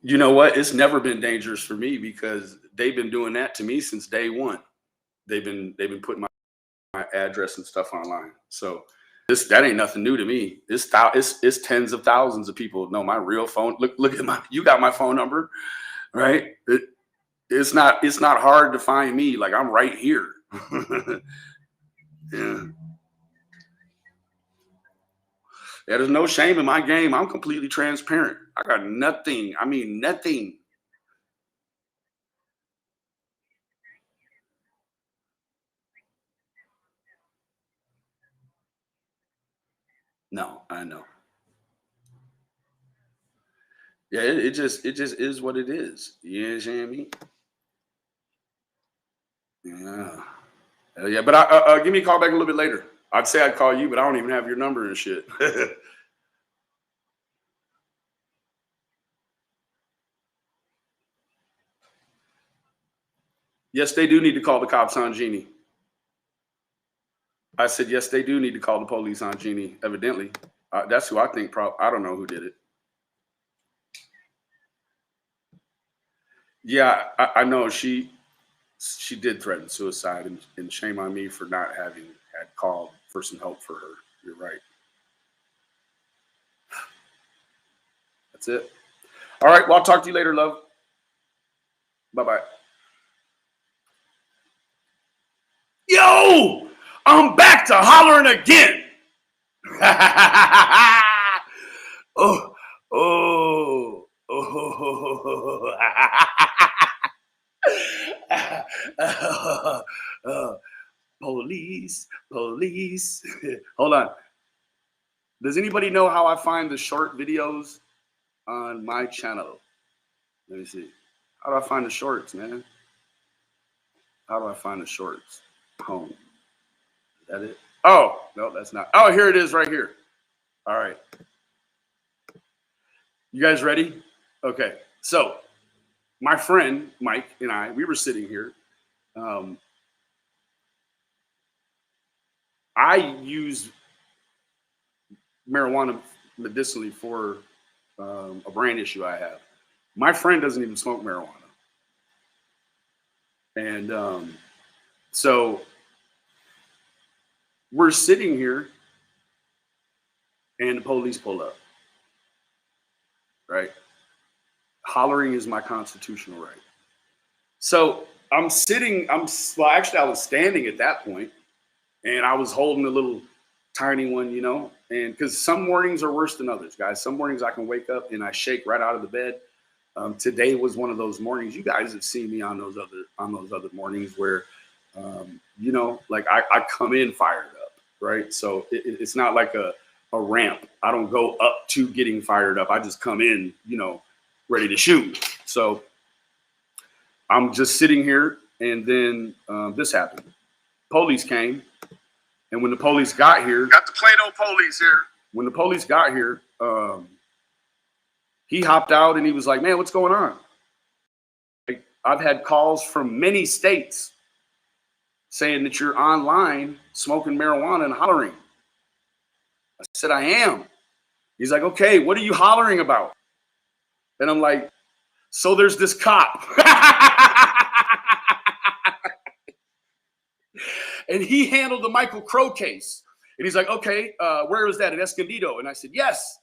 You know what? It's never been dangerous for me because they've been doing that to me since day one. They've been putting my address and stuff online. So that ain't nothing new to me. It's tens of thousands of people know my real phone. Look at my, you got my phone number, right? It's not hard to find me. Like, I'm right here. Yeah. Yeah, there's no shame in my game. I'm completely transparent. I got nothing. I mean, nothing. No, I know. Yeah, it just is what it is. You understand me? Yeah. Yeah, but give me a call back a little bit later. I'd say I'd call you, but I don't even have your number and shit. Yes, they do need to call the cops on Jeannie. I said, yes, they do need to call the police on Jeannie, evidently. That's who I think, I don't know who did it. Yeah, I know she did threaten suicide, and shame on me for not having had called for some help for her. You're right. That's it. All right. Well, I'll talk to you later, love. Bye bye. Yo, I'm back to hollering again. Oh, oh, oh. Police, police. Hold on. Does anybody know how I find the short videos on my channel? Let me see. How do I find the shorts, man? How do I find the shorts? Home. Is that it? Oh, no, that's not. Oh, here it is right here. All right. You guys ready? Okay. So my friend Mike and I, we were sitting here. Um, I use marijuana medicinally for a brain issue I have. My friend doesn't even smoke marijuana. And so we're sitting here and the police pull up, right? Hollering is my constitutional right. So I'm sitting, well, actually, I was standing at that point, and I was holding a little tiny one, and because some mornings are worse than others, guys. Some mornings I can wake up and I shake right out of the bed. Today was one of those mornings. You guys have seen me on those other mornings where, like I come in fired up, right? So it's not like a ramp. I don't go up to getting fired up. I just come in, ready to shoot. So I'm just sitting here, and then this happened. Police came, and when the police got here, got the Plano police here. When the police got here, he hopped out and he was like, "Man, what's going on?" Like, I've had calls from many states saying that you're online smoking marijuana and hollering. I said, "I am." He's like, "Okay, what are you hollering about?" And I'm like, "So there's this cop." And he handled the Michael Crow case. And he's like, "Okay, where was that? In Escondido?" And I said, "Yes,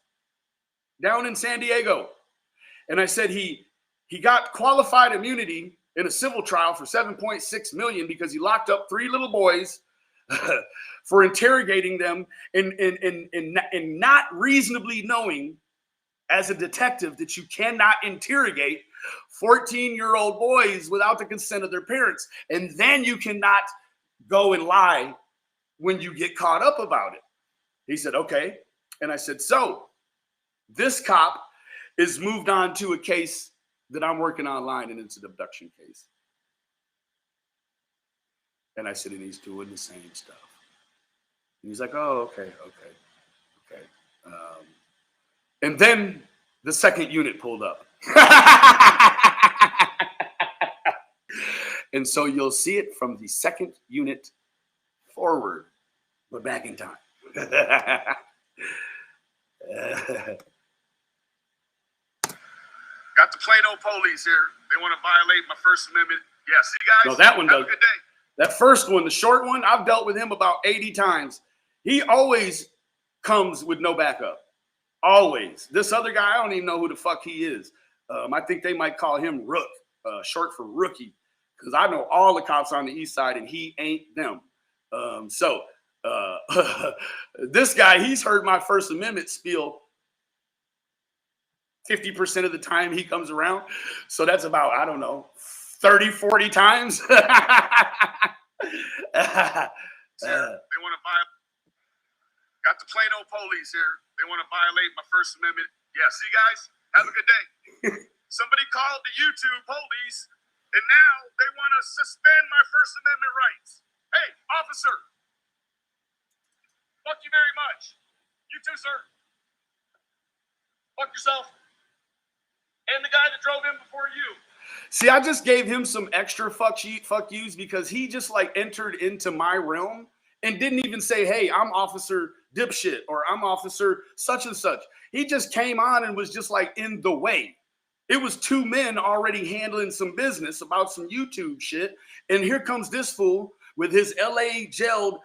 down in San Diego." And I said, he got qualified immunity in a civil trial for $7.6 million because he locked up 3 little boys for interrogating them and not reasonably knowing as a detective that you cannot interrogate 14-year-old boys without the consent of their parents. And then you cannot go and lie when you get caught up about it. He said, "Okay." And I said, "So this cop is moved on to a case that I'm working online, and it's an abduction case." And I said, "And he's doing the same stuff." And he's like, "Oh, okay. And then the second unit pulled up. And so you'll see it from the second unit forward, but back in time. Got the Plano police here. They want to violate my First Amendment. Yeah, see, guys? No, that one does. Have a good day. That first one, the short one, I've dealt with him about 80 times. He always comes with no backup. Always. This other guy, I don't even know who the fuck he is. I think they might call him Rook, short for rookie, because I know all the cops on the east side, and he ain't them. This guy, he's heard my First Amendment spiel 50% of the time he comes around. So that's about, I don't know, 30, 40 times. They want to violate. Got the Plano police here. They want to violate my First Amendment. Yeah, see, guys? Have a good day. Somebody called the YouTube police, and now they want to suspend my First Amendment rights. Hey, officer. Fuck you very much. You too, sir. Fuck yourself. And the guy that drove in before you. See, I just gave him some extra fuck yous because he just like entered into my realm and didn't even say, hey, I'm Officer Dipshit or I'm Officer such and such. He just came on and was just like in the way. It was two men already handling some business about some YouTube shit. And here comes this fool with his LA gelled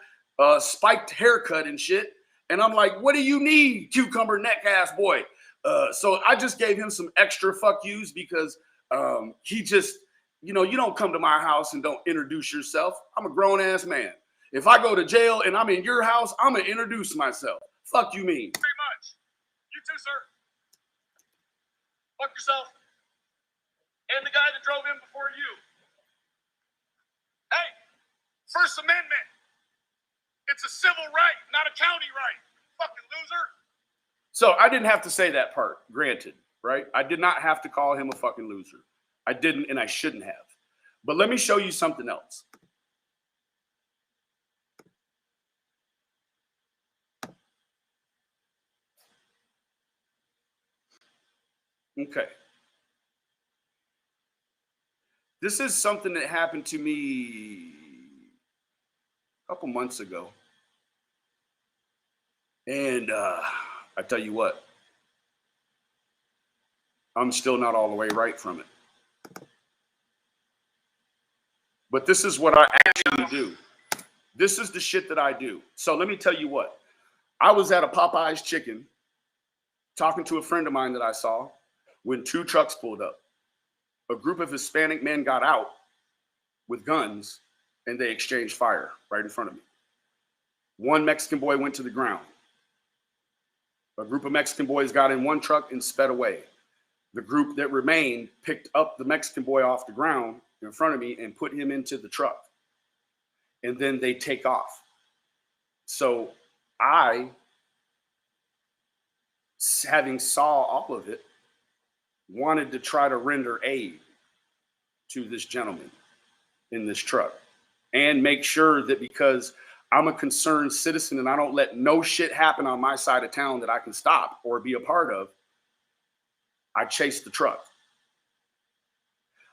spiked haircut and shit. And I'm like, what do you need, cucumber neck ass boy? So I just gave him some extra fuck yous because he just, you know, you don't come to my house and don't introduce yourself. I'm a grown ass man. If I go to jail and I'm in your house, I'm going to introduce myself. Fuck you mean? Very much. You too, sir. Fuck yourself. And the guy that drove in before you. Hey, First Amendment. It's a civil right, not a county right. Fucking loser. So I didn't have to say that part, granted, right? I did not have to call him a fucking loser. I didn't, and I shouldn't have. But let me show you something else. Okay. This is something that happened to me a couple months ago. And I tell you what, I'm still not all the way right from it. But this is what I actually do. This is the shit that I do. So let me tell you what. I was at a Popeye's Chicken talking to a friend of mine that I saw when two trucks pulled up. A group of Hispanic men got out with guns and they exchanged fire right in front of me. One Mexican boy went to the ground. A group of Mexican boys got in one truck and sped away. The group that remained picked up the Mexican boy off the ground in front of me and put him into the truck. And then they take off. So I, having saw all of it, wanted to try to render aid to this gentleman in this truck and make sure that because I'm a concerned citizen and I don't let no shit happen on my side of town that I can stop or be a part of, I chased the truck.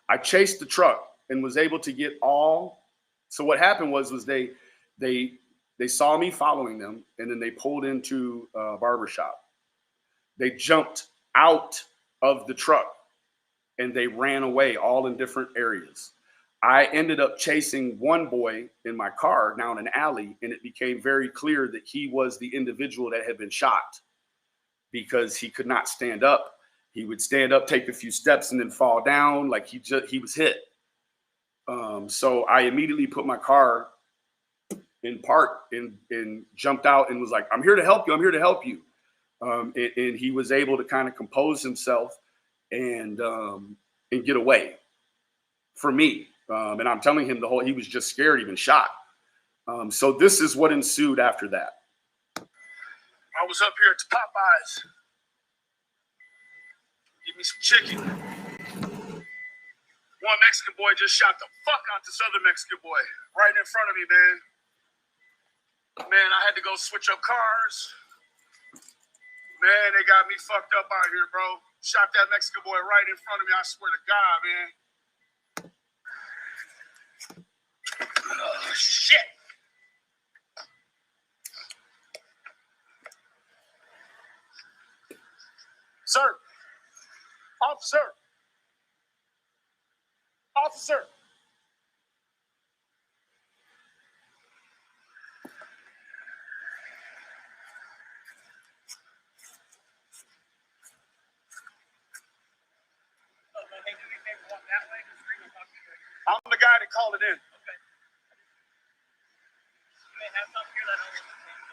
I chased the truck and was able to get all. So what happened was they saw me following them and then they pulled into a barbershop. They jumped out of the truck and they ran away all in different areas. I ended up chasing one boy in my car down an alley, and it became very clear that he was the individual that had been shot because he could not stand up. He would stand up, take a few steps, and then fall down like he was hit. So I immediately put my car in park and jumped out and was like, I'm here to help you. I'm here to help you. And he was able to kind of compose himself and get away from me. And I'm telling him he was just scared, even shot. So this is what ensued after that. I was up here at the Popeyes. Give me some chicken. One Mexican boy just shot the fuck out this other Mexican boy right in front of me, man. Man, I had to go switch up cars. Man, they got me fucked up out here, bro. Shot that Mexican boy right in front of me. I swear to God, man. Oh, shit. Sir. Officer. Officer. I'm the guy that called it in.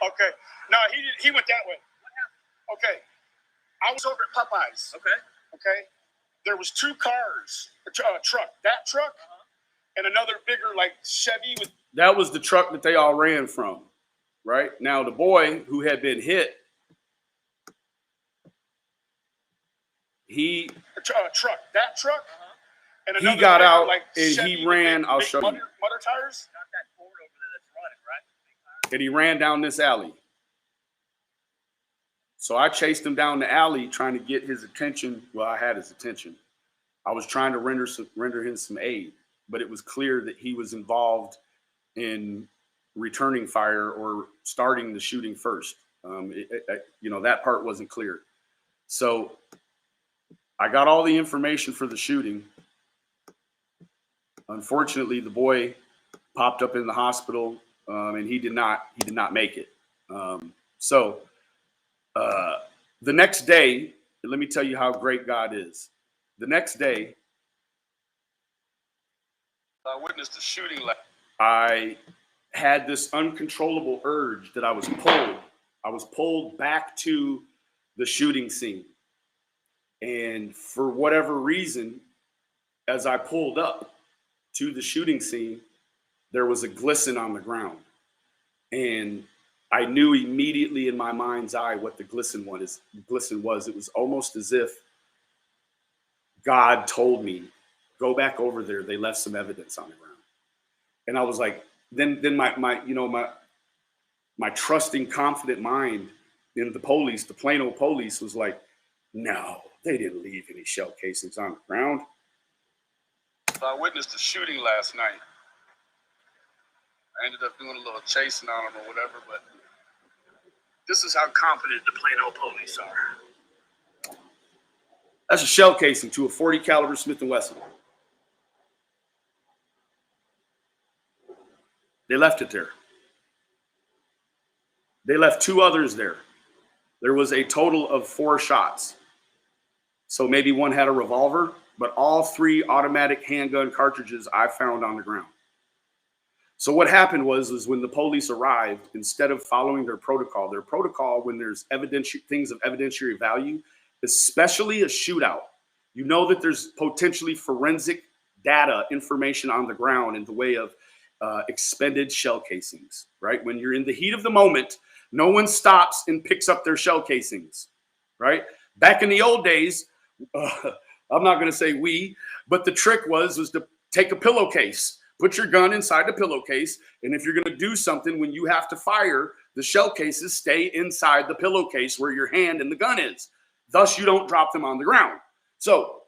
Okay. No, he went that way. Okay. I was over at Popeyes. Okay. Okay. There was two cars, a truck. That truck and another bigger like Chevy with. That was the truck that they all ran from. Right? Now the boy who had been hit, he truck. That truck. And he got out like and Chevy he ran. I'll show you. Mutter tires. Not that Ford over there that's running, right? And he ran down this alley. So I chased him down the alley trying to get his attention. Well, I had his attention. I was trying to render him some aid, but it was clear that he was involved in returning fire or starting the shooting first. That part wasn't clear. So I got all the information for the shooting. Unfortunately, the boy popped up in the hospital, and he did not make it. The next day, let me tell you how great God is. The next day, I witnessed a shooting. I had this uncontrollable urge that I was pulled back to the shooting scene. And for whatever reason, as I pulled up to the shooting scene, there was a glisten on the ground. And I knew immediately in my mind's eye what the glisten was. It was almost as if God told me, go back over there. They left some evidence on the ground. And I was like, then my trusting, confident mind in the police, the plain old police, was like, no, they didn't leave any shell casings on the ground. I witnessed a shooting last night. I ended up doing a little chasing on them or whatever, but this is how confident the plain old police are. That's a shell casing to a .40 caliber Smith & Wesson. They left it there. They left two others there. There was a total of 4 shots. So maybe one had a revolver, but all 3 automatic handgun cartridges I found on the ground. So what happened was when the police arrived, instead of following their protocol when there's things of evidentiary value, especially a shootout, you know that there's potentially forensic data information on the ground in the way of expended shell casings, right? When you're in the heat of the moment, no one stops and picks up their shell casings, right? Back in the old days, I'm not going to say but the trick was to take a pillowcase, put your gun inside the pillowcase, and if you're going to do something, when you have to fire, the shell cases stay inside the pillowcase where your hand and the gun is. Thus, you don't drop them on the ground. So,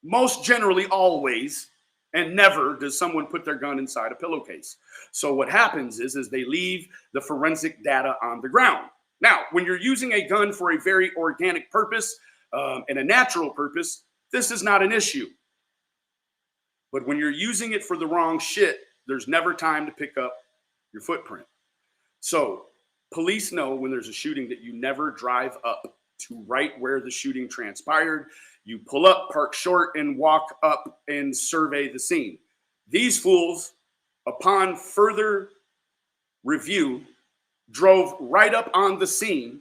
most generally, always, and never does someone put their gun inside a pillowcase. So what happens is they leave the forensic data on the ground. Now, when you're using a gun for a very organic purpose and a natural purpose, this is not an issue. But when you're using it for the wrong shit, there's never time to pick up your footprint. So police know when there's a shooting that you never drive up to right where the shooting transpired. You pull up, park short, and walk up and survey the scene. These fools, upon further review, drove right up on the scene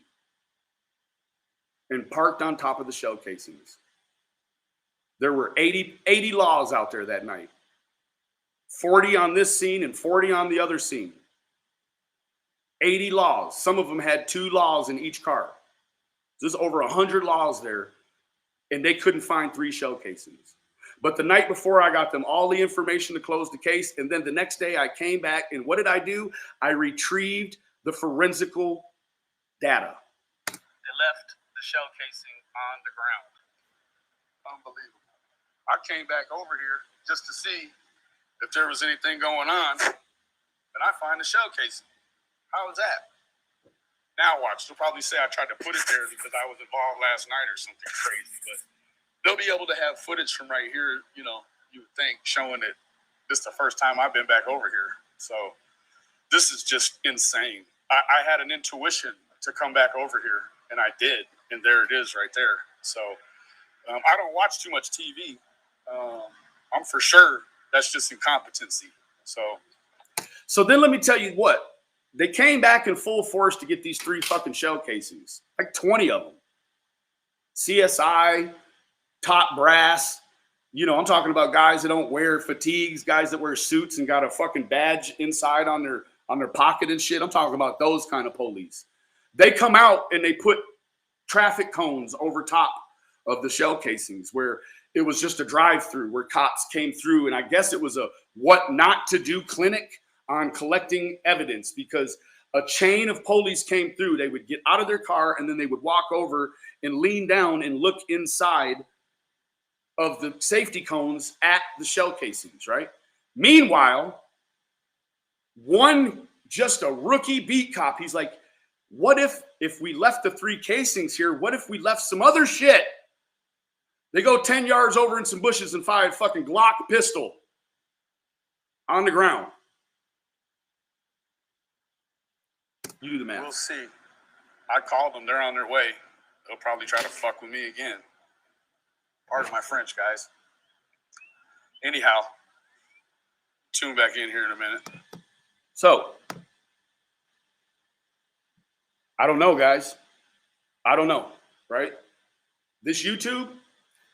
and parked on top of the shell casings. There were 80 laws out there that night. 40 on this scene and 40 on the other scene. 80 laws. Some of them had 2 laws in each car. There's over 100 laws there. And they couldn't find 3 shell casings. But the night before, I got them all the information to close the case. And then the next day I came back, and what did I do? I retrieved the forensical data. They left the shell casing on the ground. Unbelievable. I came back over here just to see if there was anything going on, and I find the shell casing. How is that? Now watch, they'll probably say I tried to put it there because I was involved last night or something crazy, but they'll be able to have footage from right here, you would think, showing that this is the first time I've been back over here. So this is just insane. I had an intuition to come back over here, and I did, and there it is right there. So I don't watch too much TV. I'm for sure that's just incompetency. So then let me tell you what. They came back in full force to get these 3 fucking shell casings, like 20 of them. CSI, top brass. You know, I'm talking about guys that don't wear fatigues, guys that wear suits and got a fucking badge inside on their pocket and shit. I'm talking about those kind of police. They come out and they put traffic cones over top of the shell casings where it was just a drive-through where cops came through. And I guess it was a what not to do clinic on collecting evidence, because a chain of police came through. They would get out of their car and then they would walk over and lean down and look inside of the safety cones at the shell casings, right? Meanwhile, just a rookie beat cop, he's like, what if we left the 3 casings here? What if we left some other shit? They go 10 yards over in some bushes and fired fucking Glock pistol on the ground. You do the math. We'll see. I called them. They're on their way. They'll probably try to fuck with me again. Pardon my French, guys. Anyhow, tune back in here in a minute. So, I don't know, guys. I don't know, right? This YouTube,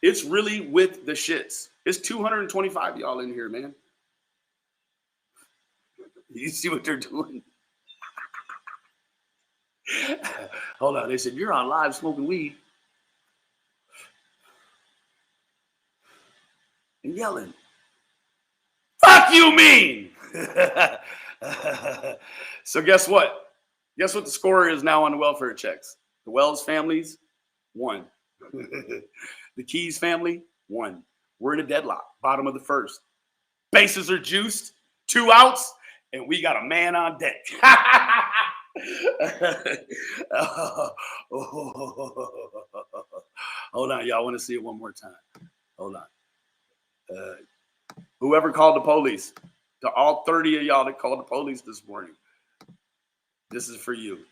it's really with the shits. It's 225 of y'all in here, man. You see what they're doing? Hold on. They said, you're on live smoking weed and yelling. Fuck you mean? So guess what? Guess what the score is now on the welfare checks? The Wells families, 1. The Keys family, 1. We're in a deadlock, bottom of the first. Bases are juiced, 2 outs, and we got a man on deck. Hold on, y'all want to see it one more time. Hold on. Whoever called the police, to all 30 of y'all that called the police this morning, this is for you.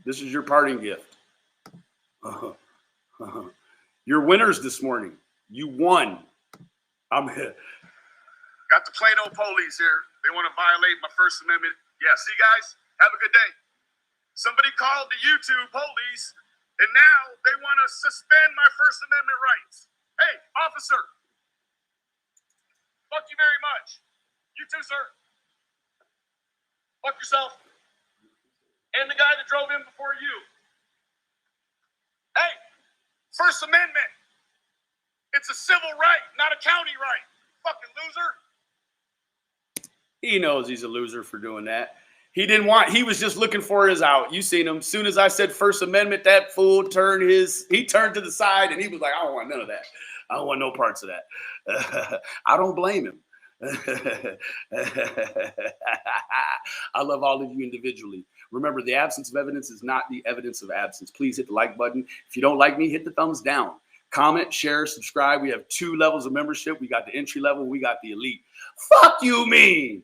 This is your parting gift. You're winners this morning. You won. I'm here. Got the Plano police here. They want to violate my First Amendment. Yeah, see, guys? Have a good day. Somebody called the YouTube police, and now they want to suspend my First Amendment rights. Hey, officer. Fuck you very much. You too, sir. Fuck yourself. And the guy that drove in before you. Hey, First Amendment. It's a civil right, not a county right. Fucking loser. He knows he's a loser for doing that. He was just looking for his out. You seen him. As soon as I said First Amendment, that fool turned to the side and he was like, I don't want none of that. I don't want no parts of that. I don't blame him. I love all of you individually. Remember, the absence of evidence is not the evidence of absence. Please hit the like button. If you don't like me, hit the thumbs down. Comment, share, subscribe. We have 2 levels of membership. We got the entry level. We got the elite. Fuck you mean.